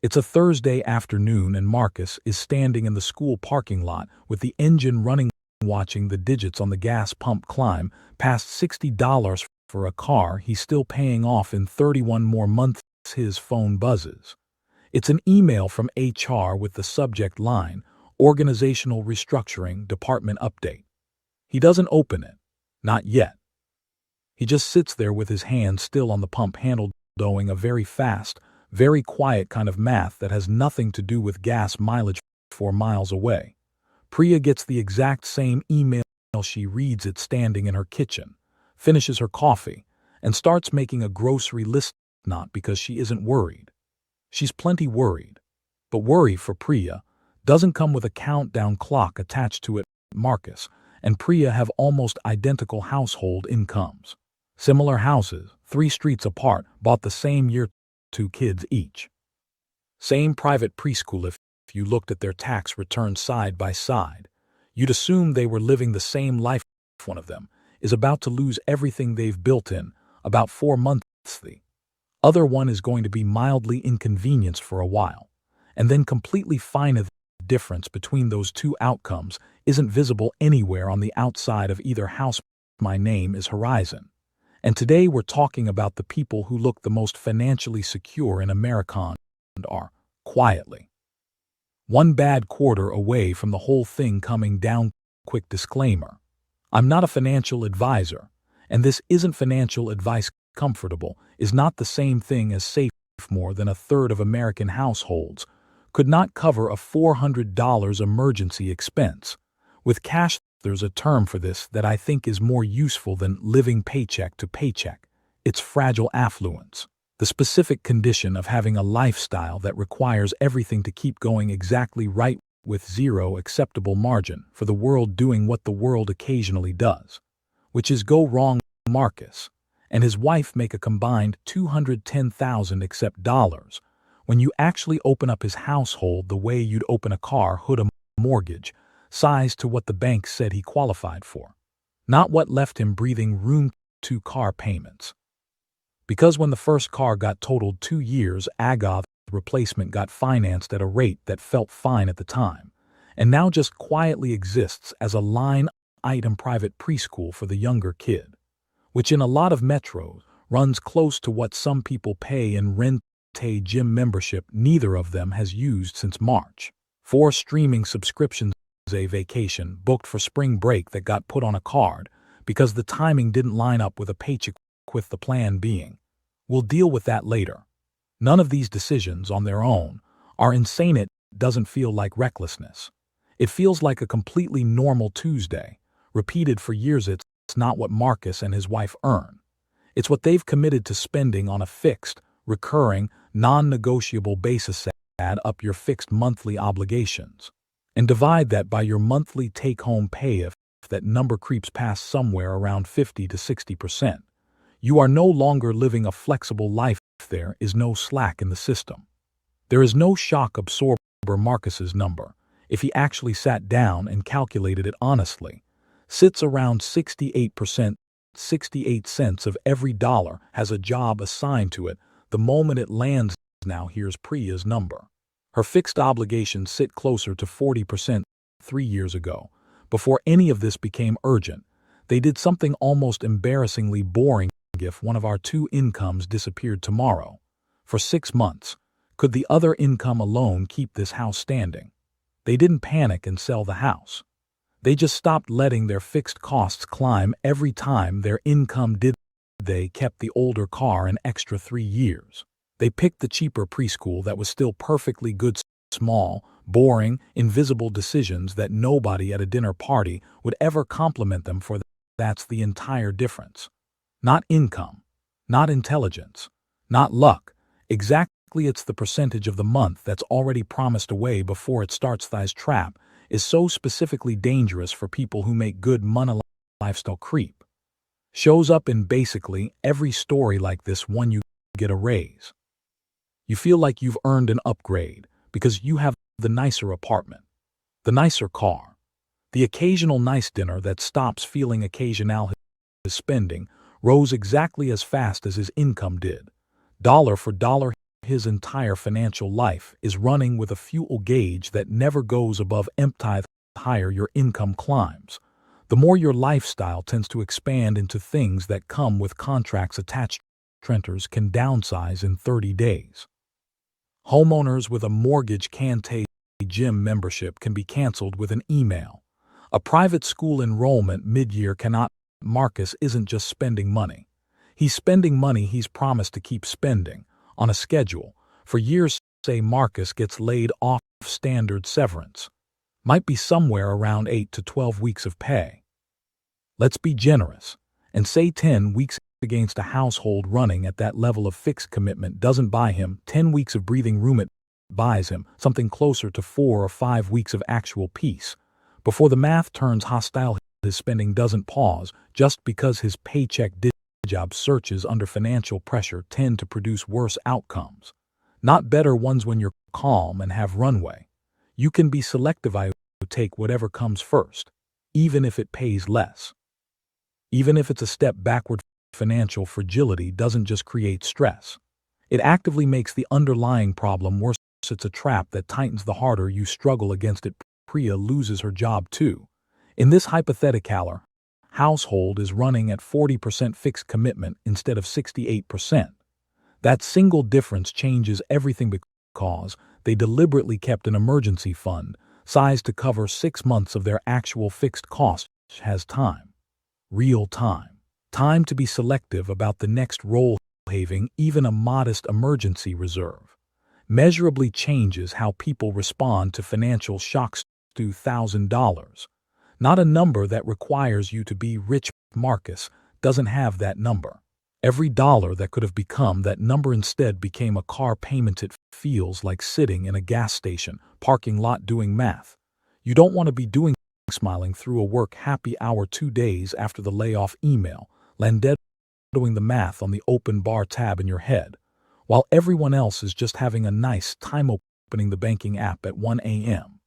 It's a Thursday afternoon and Marcus is standing in the school parking lot with the engine running, watching the digits on the gas pump climb past $60 for a car he's still paying off in 31 more months. His phone buzzes. It's an email from HR with the subject line, Organizational Restructuring Department Update. He doesn't open it. Not yet. He just sits there with his hand still on the pump handle, doing a very fast, very quiet kind of math that has nothing to do with gas mileage 4 miles away. Priya gets the exact same email. She reads it standing in her kitchen, finishes her coffee, and starts making a grocery list, not because she isn't worried. She's plenty worried. But worry for Priya doesn't come with a countdown clock attached to it. Marcus and Priya have almost identical household incomes. Similar houses, 3 streets apart, bought the same year, 2 kids each. Same private preschool. If you looked at their tax returns side by side, you'd assume they were living the same life. One of them is about to lose everything they've built in about 4 months. The other one is going to be mildly inconvenienced for a while, and then completely fine. The difference between those two outcomes isn't visible anywhere on the outside of either house. My name is Horizon, and today we're talking about the people who look the most financially secure in America and are, quietly, one bad quarter away from the whole thing coming down. Quick disclaimer: I'm not a financial advisor, and this isn't financial advice. Comfortable is not the same thing as safe. More than a third of American households could not cover a $400 emergency expense. With cash, there's a term for this that I think is more useful than living paycheck to paycheck. It's fragile affluence, the specific condition of having a lifestyle that requires everything to keep going exactly right with zero acceptable margin for the world doing what the world occasionally does, which is go wrong. Marcus and his wife make a combined $210,000 except dollars. When you actually open up his household the way you'd open a car hood, a mortgage, size to what the bank said he qualified for. Not what left him breathing room. 2 car payments. Because when the first car got totaled 2 years ago, the replacement got financed at a rate that felt fine at the time, and now just quietly exists as a line item private preschool for the younger kid, which in a lot of metros runs close to what some people pay in rent. A gym membership neither of them has used since March. 4 streaming subscriptions. A vacation booked for spring break that got put on a card because the timing didn't line up with a paycheck, with the plan being, we'll deal with that later. None of these decisions on their own are insane. It doesn't feel like recklessness. It feels like a completely normal Tuesday, repeated for years. It's not what Marcus and his wife earn. It's what they've committed to spending on a fixed, recurring, non-negotiable basis. Add up your fixed monthly obligations and divide that by your monthly take-home pay. If that number creeps past somewhere around 50 to 60%, you are no longer living a flexible life. There is no slack in the system. There is no shock absorber. Marcus's number, if he actually sat down and calculated it honestly, sits around 68%. 68 cents of every dollar has a job assigned to it the moment it lands. Now here's Priya's number. Her fixed obligations sit closer to 40%. 3 years ago, before any of this became urgent, they did something almost embarrassingly boring. If one of our 2 incomes disappeared tomorrow, for 6 months, could the other income alone keep this house standing? They didn't panic and sell the house. They just stopped letting their fixed costs climb every time their income did. They kept the older car an extra 3 years. They picked the cheaper preschool that was still perfectly good. Small, boring, invisible decisions that nobody at a dinner party would ever compliment them for. That's the entire difference. Not income, not intelligence, not luck. Exactly, it's the percentage of the month that's already promised away before it starts. This trap is so specifically dangerous for people who make good money. Lifestyle creep shows up in basically every story like this one. You get a raise. You feel like you've earned an upgrade because you have the nicer apartment, the nicer car, the occasional nice dinner that stops feeling occasional. His spending rose exactly as fast as his income did. Dollar for dollar, his entire financial life is running with a fuel gauge that never goes above empty. The higher your income climbs, the more your lifestyle tends to expand into things that come with contracts attached. Renters can downsize in 30 days. Homeowners with a mortgage can't. A gym membership can be canceled with an email. A private school enrollment mid-year cannot. Marcus isn't just spending money. He's spending money he's promised to keep spending, on a schedule. For years, say Marcus gets laid off. Standard severance might be somewhere around 8 to 12 weeks of pay. Let's be generous and say 10 weeks. Against a household running at that level of fixed commitment doesn't buy him 10 weeks of breathing room. It buys him something closer to 4 or 5 weeks of actual peace. Before the math turns hostile, his spending doesn't pause just because his paycheck did. Job searches under financial pressure tend to produce worse outcomes, not better ones. When you're calm and have runway, you can be selective. I take whatever comes first, even if it pays less. Even if it's a step backward. Financial fragility doesn't just create stress. It actively makes the underlying problem worse. It's a trap that tightens the harder you struggle against it. Priya loses her job too. In this hypothetical, household is running at 40% fixed commitment instead of 68%. That single difference changes everything because they deliberately kept an emergency fund sized to cover 6 months of their actual fixed costs. Has time. Real time. Time to be selective about the next role. Having even a modest emergency reserve measurably changes how people respond to financial shocks. $2,000. Not a number that requires you to be rich. Marcus doesn't have that number. Every dollar that could have become that number instead became a car payment. It feels like sitting in a gas station parking lot doing math. You don't want to be doing. Smiling through a work happy hour 2 days after the layoff email. Landed doing the math on the open bar tab in your head, while everyone else is just having a nice time opening the banking app at 1 a.m.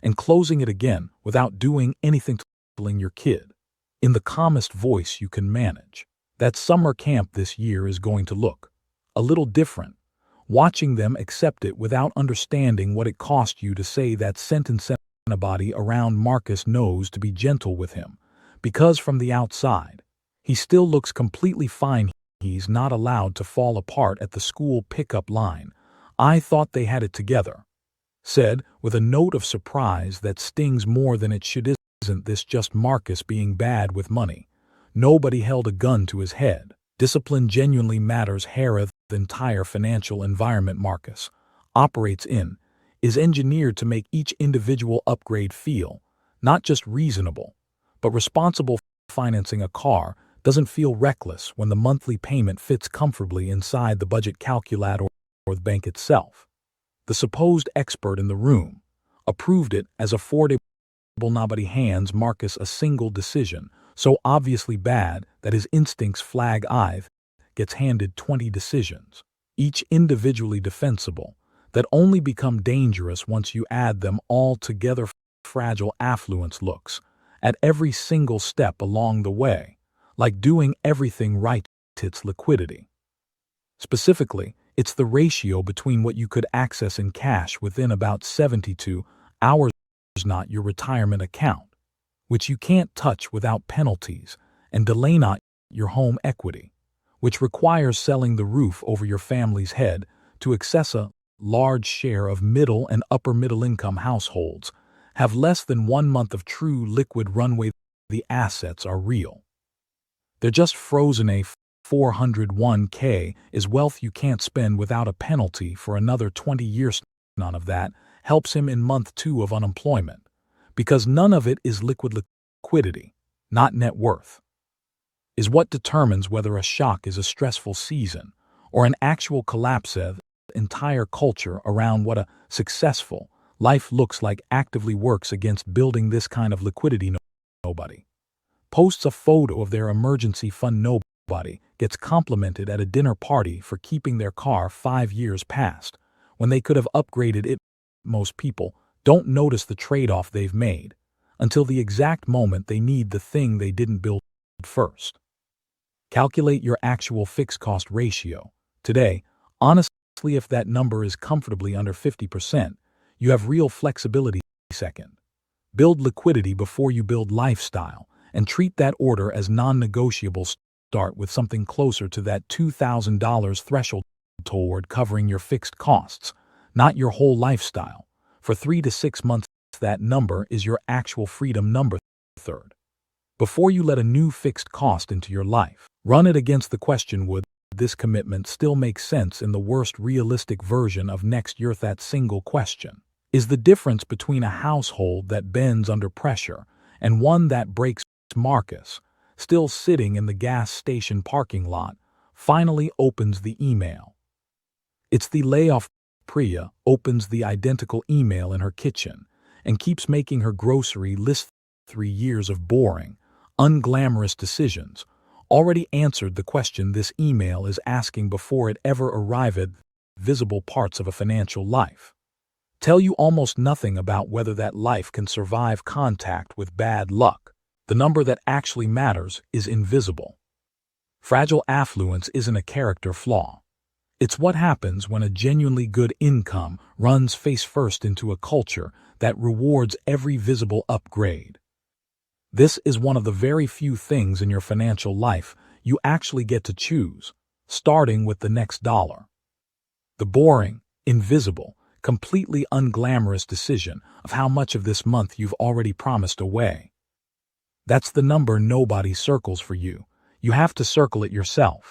and closing it again without doing anything. Telling your kid, in the calmest voice you can manage, that summer camp this year is going to look a little different. Watching them accept it without understanding what it cost you to say that sentence. Anybody around Marcus knows to be gentle with him, because from the outside, he still looks completely fine. He's not allowed to fall apart at the school pickup line. I thought they had it together. Said, with a note of surprise that stings more than it should. Isn't this just Marcus being bad with money? Nobody held a gun to his head. Discipline genuinely matters. The entire financial environment Marcus operates in is engineered to make each individual upgrade feel not just reasonable, but responsible. Financing a car doesn't feel reckless when the monthly payment fits comfortably inside the budget calculator or the bank itself. The supposed expert in the room approved it as affordable. Nobody hands Marcus a single decision so obviously bad that his instincts flag. Gets handed 20 decisions, each individually defensible, that only become dangerous once you add them all together. Fragile affluence looks at every single step along the way like doing everything right. It's liquidity. Specifically, it's the ratio between what you could access in cash within about 72 hours, not your retirement account, which you can't touch without penalties, and delay not your home equity, which requires selling the roof over your family's head to access. A large share of middle and upper middle income households have less than 1 month of true liquid runway. The assets are real. They're just frozen. A 401k is wealth you can't spend without a penalty for another 20 years. None of that helps him in month 2 of unemployment, because none of it is liquid. Liquidity, not net worth, is what determines whether a shock is a stressful season or an actual collapse. The entire culture around what a successful life looks like actively works against building this kind of liquidity. Nobody posts a photo of their emergency fund. Nobody gets complimented at a dinner party for keeping their car 5 years past when they could have upgraded it. Most people don't notice the trade-off they've made until the exact moment they need the thing they didn't build first. Calculate your actual fixed cost ratio. Today, honestly, if that number is comfortably under 50%, you have real flexibility. Second, build liquidity before you build lifestyle, and treat that order as non-negotiable. Start with something closer to that $2,000 threshold toward covering your fixed costs, not your whole lifestyle. For 3 to 6 months, that number is your actual freedom number. Third, before you let a new fixed cost into your life, run it against the question: would this commitment still make sense in the worst realistic version of next year? That single question is the difference between a household that bends under pressure and one that breaks. Marcus, still sitting in the gas station parking lot, finally opens the email. It's the layoff. Priya opens the identical email in her kitchen and keeps making her grocery list. 3 years of boring, unglamorous decisions already answered the question this email is asking before it ever arrived. Visible parts of a financial life tell you almost nothing about whether that life can survive contact with bad luck. The number that actually matters is invisible. Fragile affluence isn't a character flaw. It's what happens when a genuinely good income runs face first into a culture that rewards every visible upgrade. This is one of the very few things in your financial life you actually get to choose, starting with the next dollar. The boring, invisible, completely unglamorous decision of how much of this month you've already promised away. That's the number nobody circles for you. You have to circle it yourself.